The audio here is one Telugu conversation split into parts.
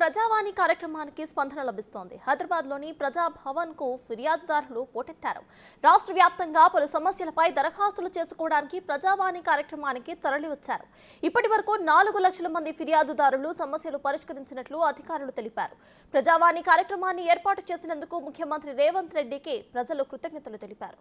ప్రజావాణి కార్యక్రమానికి స్పందన లభిస్తోంది. హైదరాబాద్లోని ప్రజాభవన్కు ఫిర్యాదుదారులు పోటెత్తారు. రాష్ట్ర వ్యాప్తంగా పలు సమస్యలపై దరఖాస్తులు చేసుకోవడానికి ప్రజావాణి కార్యక్రమానికి తరలివచ్చారు. ఇప్పటి వరకు 4 లక్షల మంది ఫిర్యాదుదారులు సమస్యలు పరిష్కరించినట్లు అధికారులు తెలిపారు. ప్రజావాణి కార్యక్రమాన్ని ఏర్పాటు చేసినందుకు ముఖ్యమంత్రి రేవంత్ రెడ్డికి ప్రజలు కృతజ్ఞతలు తెలిపారు.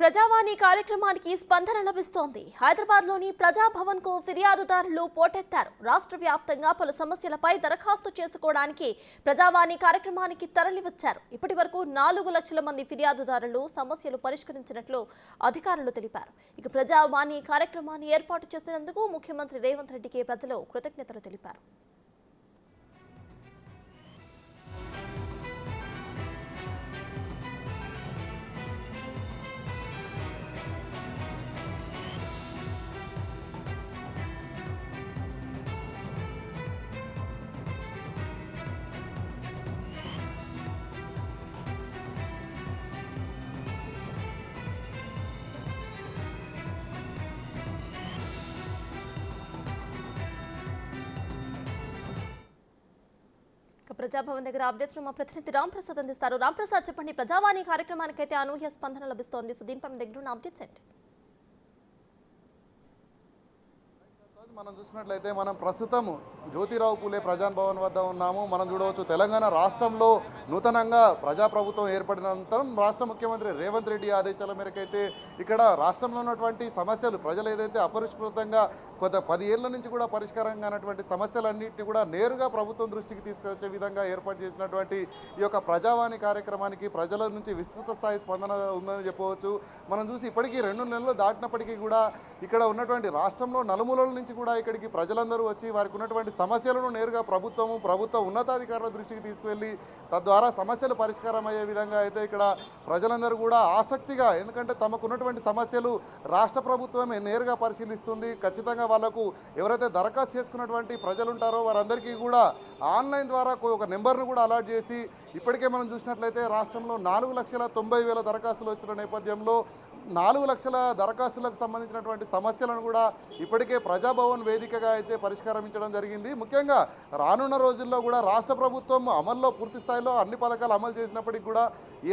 ప్రజావాణి కార్యక్రమానికి స్పందన లభిస్తోంది. హైదరాబాద్లోని ప్రజాభవన్కు ఫిర్యాదుదారులు పోటెత్తారు. రాష్ట్ర వ్యాప్తంగా పలు సమస్యలపై దరఖాస్తు చేసుకోవడానికి ప్రజావాణి కార్యక్రమానికి తరలివచ్చారు. ఇప్పటి వరకు 4 లక్షల మంది ఫిర్యాదుదారులు సమస్యలు పరిష్కరించినట్లు అధికారులు తెలిపారు. ఇక ప్రజావాణి కార్యక్రమాన్ని ఏర్పాటు చేసినందుకు ముఖ్యమంత్రి రేవంత్ రెడ్డికి ప్రజలు కృతజ్ఞతలు తెలిపారు. ప్రజాభవన్ దగ్గర అప్డేట్స్ మా ప్రతినిధి రాంప్రసాద్ అందిస్తారు. రాంప్రసాద్, చెప్పండి, ప్రజావాణి కార్యక్రమానికి అయితే అనూహ్య స్పందన లభిస్తోంది. సో దీనిపై దగ్గర ఉన్న అప్డేట్స్ ఏంటి? మనం చూసినట్లయితే మనం ప్రస్తుతం జ్యోతిరావు పూలే ప్రజాన్ భవన్ వద్ద ఉన్నాము. మనం చూడవచ్చు, తెలంగాణ రాష్ట్రంలో నూతనంగా ప్రజాప్రభుత్వం ఏర్పడిన అనంతరం రాష్ట్ర ముఖ్యమంత్రి రేవంత్ రెడ్డి ఆదేశాల మేరకైతే ఇక్కడ రాష్ట్రంలో ఉన్నటువంటి సమస్యలు ప్రజలు ఏదైతే అపరిష్కృతంగా కొంత 10 ఏళ్ల నుంచి కూడా పరిష్కారం కానటువంటి సమస్యలన్నింటినీ కూడా నేరుగా ప్రభుత్వం దృష్టికి తీసుకొచ్చే విధంగా ఏర్పాటు చేసినటువంటి ఈ యొక్క ప్రజావాణి కార్యక్రమానికి ప్రజల నుంచి విస్తృత స్థాయి స్పందన ఉందని చెప్పవచ్చు. మనం చూసి ఇప్పటికీ 2 నెలలు దాటినప్పటికీ కూడా ఇక్కడ ఉన్నటువంటి రాష్ట్రంలో నలుమూలల నుంచి కూడా ఇక్కడికి ప్రజలందరూ వచ్చి వారికి ఉన్నటువంటి సమస్యలను నేరుగా ప్రభుత్వ ఉన్నతాధికారుల దృష్టికి తీసుకువెళ్ళి తద్వారా సమస్యలు పరిష్కారం అయ్యే విధంగా అయితే ఇక్కడ ప్రజలందరూ కూడా ఆసక్తిగా, ఎందుకంటే తమకు ఉన్నటువంటి సమస్యలు రాష్ట్ర ప్రభుత్వమే నేరుగా పరిశీలిస్తుంది. ఖచ్చితంగా వాళ్లకు ఎవరైతే దరఖాస్తు చేసుకున్నటువంటి ప్రజలు ఉంటారో వారందరికీ కూడా ఆన్లైన్ ద్వారా ఒక నెంబర్ను కూడా అలాట్ చేసి ఇప్పటికే మనం చూసినట్లయితే రాష్ట్రంలో 4,90,000 దరఖాస్తులు వచ్చిన నేపథ్యంలో 4 లక్షల దరఖాస్తులకు సంబంధించినటువంటి సమస్యలను కూడా ఇప్పటికే ప్రజాభవన్ వేదికగా అయితే పరిష్కరించడం జరిగింది. ముఖ్యంగా రానున్న రోజుల్లో కూడా రాష్ట్ర ప్రభుత్వం అమల్లో పూర్తి స్థాయిలో అన్ని పథకాలు అమలు చేసినప్పటికీ కూడా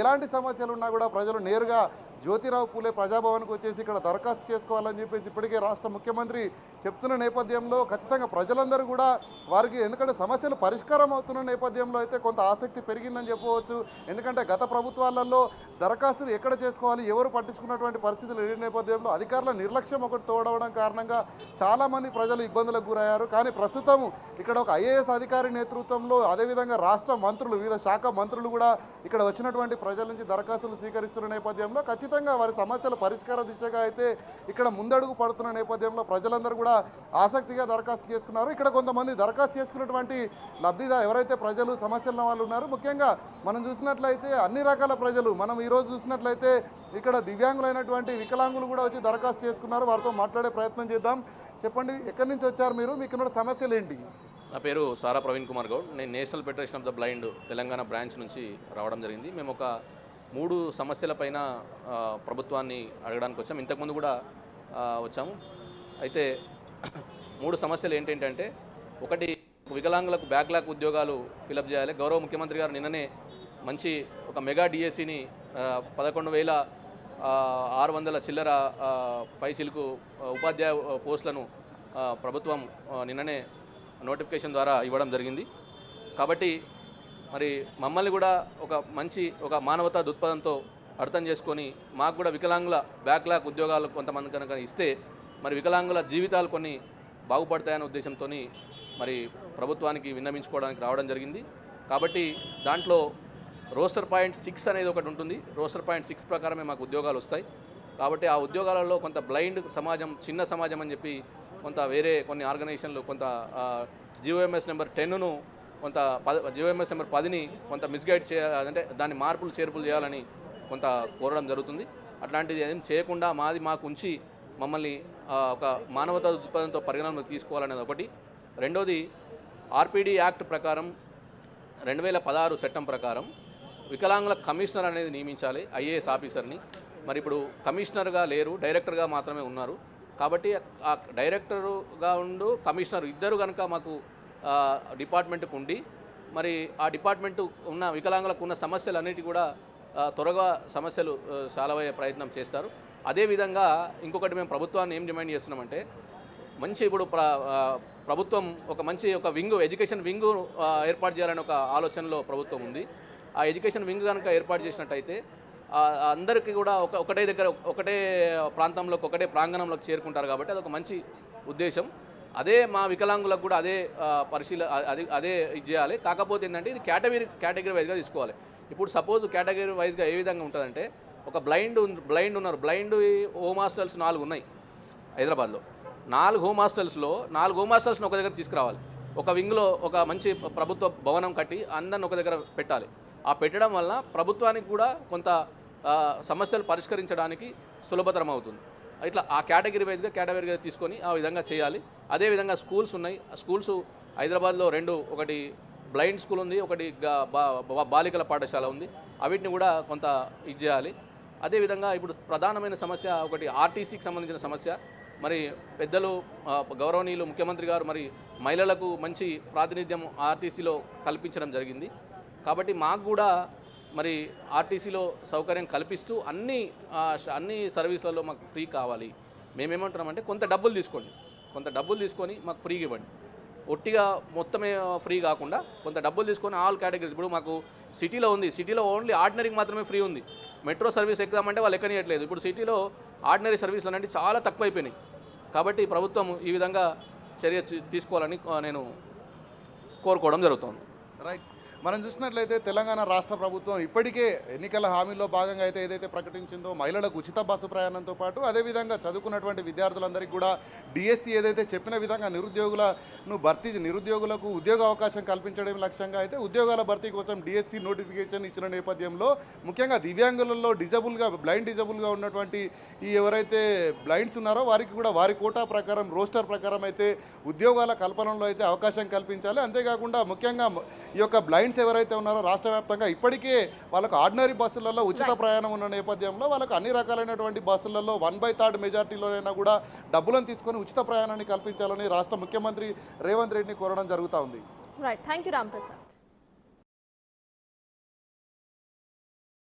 ఎలాంటి సమస్యలు ఉన్నా కూడా ప్రజలు నేరుగా జ్యోతిరావు పూలే ప్రజాభవన్కి వచ్చేసి ఇక్కడ దరఖాస్తు చేసుకోవాలని చెప్పేసి ఇప్పటికే రాష్ట్ర ముఖ్యమంత్రి చెప్తున్న నేపథ్యంలో ఖచ్చితంగా ప్రజలందరూ కూడా వారికి, ఎందుకంటే సమస్యలు పరిష్కారం అవుతున్న నేపథ్యంలో అయితే కొంత ఆసక్తి పెరిగిందని చెప్పవచ్చు. ఎందుకంటే గత ప్రభుత్వాలలో దరఖాస్తులు ఎక్కడ చేసుకోవాలి, ఎవరు పట్టించుకున్నటువంటి పరిస్థితులు లేని నేపథ్యంలో అధికారుల నిర్లక్ష్యం ఒకటి తోడవడం కారణంగా చాలామంది ప్రజలు ఇబ్బందులకు గురయ్యారు. కానీ ప్రస్తుతం ఇక్కడ ఒక ఐఏఎస్ అధికారి నేతృత్వంలో, అదేవిధంగా రాష్ట్ర మంత్రులు, వివిధ శాఖ మంత్రులు కూడా ఇక్కడ వచ్చినటువంటి ప్రజల నుంచి దరఖాస్తులు స్వీకరిస్తున్న నేపథ్యంలో ఖచ్చితంగా వారి సమస్యల పరిష్కార దిశగా అయితే ఇక్కడ ముందడుగు పడుతున్న నేపథ్యంలో ప్రజలందరూ కూడా ఆసక్తిగా దరఖాస్తు చేసుకున్నారు. ఇక్కడ కొంతమంది దరఖాస్తు చేసుకున్నటువంటి లబ్ధిదారు ఎవరైతే ప్రజలు సమస్యల వాళ్ళు ఉన్నారు, ముఖ్యంగా మనం చూసినట్లయితే అన్ని రకాల ప్రజలు, మనం ఈరోజు చూసినట్లయితే ఇక్కడ దివ్యాంగులైనటువంటి వికలాంగులు కూడా వచ్చి దరఖాస్తు చేసుకున్నారు. వారితో మాట్లాడే ప్రయత్నం చేద్దాం. చెప్పండి, ఎక్కడి నుంచి వచ్చారు మీరు, మీకున్న సమస్యలు ఏంటి? నా పేరు సారా ప్రవీణ్ కుమార్ గౌడ్. నేను national federation of the blind Telangana branch నుంచి రావడం జరిగింది. మేము ఒక 3 సమస్యలపైన ప్రభుత్వాన్ని అడగడానికి వచ్చాము. ఇంతకుముందు కూడా వచ్చాము. అయితే 3 సమస్యలు ఏంటంటే, ఒకటి, వికలాంగులకు బ్యాక్లాగ్ ఉద్యోగాలు ఫిలప్ చేయాలి. గౌరవ ముఖ్యమంత్రి గారు నిన్ననే మంచి ఒక మెగా డిఎస్సిని 11,600 చిల్లర పైచిలకు ఉపాధ్యాయ పోస్టులను ప్రభుత్వం నిన్ననే నోటిఫికేషన్ ద్వారా ఇవ్వడం జరిగింది. కాబట్టి మరి మమ్మల్ని కూడా ఒక మానవతా దృక్పథంతో అర్థం చేసుకొని మాకు కూడా వికలాంగుల బ్యాక్లాగ్ ఉద్యోగాలు కొంతమంది కనుక ఇస్తే మరి వికలాంగుల జీవితాలు కొన్ని బాగుపడతాయనే ఉద్దేశంతో మరి ప్రభుత్వానికి విన్నవించుకోవడానికి రావడం జరిగింది. కాబట్టి దాంట్లో రోస్టర్ పాయింట్ 6 అనేది ఒకటి ఉంటుంది. రోస్టర్ పాయింట్ 6 ప్రకారమే మాకు ఉద్యోగాలు వస్తాయి. కాబట్టి ఆ ఉద్యోగాలలో కొంత బ్లైండ్ సమాజం, చిన్న సమాజం అని చెప్పి కొంత వేరే కొన్ని ఆర్గనైజేషన్లు కొంత జీఓఎంఎస్ నెంబర్ 10ను కొంత జీఓఎంఎస్ నెంబర్ 10ని కొంత మిస్గైడ్ చేయాలంటే దాన్ని మార్పులు చేర్పులు చేయాలని కొంత కోరడం జరుగుతుంది. అట్లాంటిది ఏం చేయకుండా మాకు ఉంచి మమ్మల్ని ఒక మానవతా దృక్పథంతో పరిగణనలోకి తీసుకోవాలనేది ఒకటి. రెండోది, ఆర్పిడి యాక్ట్ ప్రకారం 2016 చట్టం ప్రకారం వికలాంగుల కమిషనర్ అనేది నియమించాలి, ఐఏఎస్ ఆఫీసర్ని. మరి ఇప్పుడు కమిషనర్గా లేరు, డైరెక్టర్గా మాత్రమే ఉన్నారు. కాబట్టి ఆ డైరెక్టరుగా ఉండు కమిషనర్ ఇద్దరు కనుక మాకు డిపార్ట్మెంట్కు ఉండి మరి ఆ డిపార్ట్మెంటు ఉన్న వికలాంగులకు ఉన్న సమస్యలన్నిటి కూడా త్వరగా సమస్యలు సాల్వ్ అయ్యే ప్రయత్నం చేస్తారు. అదేవిధంగా ఇంకొకటి మేము ప్రభుత్వాన్ని ఏం డిమాండ్ చేస్తున్నామంటే, మంచి ఇప్పుడు ప్రభుత్వం ఒక మంచి వింగ్, ఎడ్యుకేషన్ వింగ్ ఏర్పాటు చేయాలని ఒక ఆలోచనలో ప్రభుత్వం ఉంది. ఆ ఎడ్యుకేషన్ వింగ్ కనుక ఏర్పాటు చేసినట్టయితే అందరికీ కూడా ఒకటే దగ్గర, ఒకటే ప్రాంతంలోకి, ఒకటే ప్రాంగణంలోకి చేరుకుంటారు. కాబట్టి అదొక మంచి ఉద్దేశం. అదే మా వికలాంగులకు కూడా అదే అదే ఇది చేయాలి. కాకపోతే ఏంటంటే ఇది కేటగిరీ వైజ్గా తీసుకోవాలి. ఇప్పుడు సపోజ్ కేటగిరీ వైజ్గా ఏ విధంగా ఉంటుందంటే, ఒక బ్లైండ్ ఉన్నారు, బ్లైండ్ హోమ్ హాస్టల్స్ 4 ఉన్నాయి హైదరాబాద్లో. 4 హోమ్ హాస్టల్స్లో 4 హోమ్ హాస్టల్స్ని ఒక దగ్గర తీసుకురావాలి. ఒక వింగ్లో ఒక మంచి ప్రభుత్వ భవనం కట్టి అందరిని ఒక దగ్గర పెట్టాలి. ఆ పెట్టడం వల్ల ప్రభుత్వానికి కూడా కొంత సమస్యలు పరిష్కరించడానికి సులభతరం అవుతుంది. ఇట్లా ఆ కేటగిరీ వైజ్గా తీసుకొని ఆ విధంగా చేయాలి. అదేవిధంగా స్కూల్స్ ఉన్నాయి. స్కూల్స్ హైదరాబాద్లో 2, ఒకటి బ్లైండ్ స్కూల్ ఉంది, ఒకటి బాలికల పాఠశాల ఉంది. అవిటిని కూడా కొంత ఇది చేయాలి. అదేవిధంగా ఇప్పుడు ప్రధానమైన సమస్య ఒకటి ఆర్టీసీకి సంబంధించిన సమస్య. మరి పెద్దలు గౌరవనీయులు ముఖ్యమంత్రి గారు మరి మహిళలకు మంచి ప్రాతినిధ్యం ఆర్టీసీలో కల్పించడం జరిగింది. కాబట్టి మాకు కూడా మరి ఆర్టీసీలో సౌకర్యం కల్పిస్తూ అన్ని సర్వీసులలో మాకు ఫ్రీ కావాలి. మేమేమంటున్నామంటే కొంత డబ్బులు తీసుకొని మాకు ఫ్రీగా ఇవ్వండి. ఒట్టిగా మొత్తమే ఫ్రీ కాకుండా కొంత డబ్బులు తీసుకొని ఆల్ కేటగిరీస్. ఇప్పుడు మాకు సిటీలో ఉంది, సిటీలో ఓన్లీ ఆర్డినరీకి మాత్రమే ఫ్రీ ఉంది. మెట్రో సర్వీస్ ఎక్కుదామంటే వాళ్ళు ఎక్కనియట్లేదు. ఇప్పుడు సిటీలో ఆర్డినరీ సర్వీసులు అనేవి చాలా తక్కువైపోయినాయి. కాబట్టి ప్రభుత్వం ఈ విధంగా చర్య తీసుకోవాలని నేను కోరుకోవడం జరుగుతుంది. రైట్. మనం చూసినట్లయితే తెలంగాణ రాష్ట్ర ప్రభుత్వం ఇప్పటికే ఎన్నికల హామీల్లో భాగంగా ఏదైతే ప్రకటించిందో మహిళలకు ఉచిత బస్సు ప్రయాణంతో పాటు అదేవిధంగా చదువుకున్నటువంటి విద్యార్థులందరికీ కూడా డిఎస్సి ఏదైతే చెప్పిన విధంగా నిరుద్యోగులకు ఉద్యోగ అవకాశం కల్పించడం లక్ష్యంగా అయితే ఉద్యోగాల భర్తీ కోసం డిఎస్సి నోటిఫికేషన్ ఇచ్చిన నేపథ్యంలో ముఖ్యంగా దివ్యాంగులలో బ్లైండ్ డిజబుల్గా ఉన్నటువంటి ఈ ఎవరైతే బ్లైండ్స్ ఉన్నారో వారికి కూడా వారి కోటా ప్రకారం రోస్టర్ ప్రకారం అయితే ఉద్యోగాల కల్పనలో అయితే అవకాశం కల్పించాలి. అంతేకాకుండా ముఖ్యంగా ఈ యొక్క బ్లైండ్ ఎవరైతే ఉన్నారో రాష్ట్ర వ్యాప్తంగా ఇప్పటికే వాళ్ళకు ఆర్డినరీ బస్సులలో ఉచిత ప్రయాణం ఉన్న నేపథ్యంలో వాళ్ళకు అన్ని రకాలైనటువంటి బస్సులలో 1/3 మెజార్టీలోనైనా కూడా డబ్బులను తీసుకొని ఉచిత ప్రయాణాన్ని కల్పించాలని రాష్ట్ర ముఖ్యమంత్రి రేవంత్ రెడ్డిని కోరడం జరుగుతూ ఉంది. Right, thank you Ram Prasad.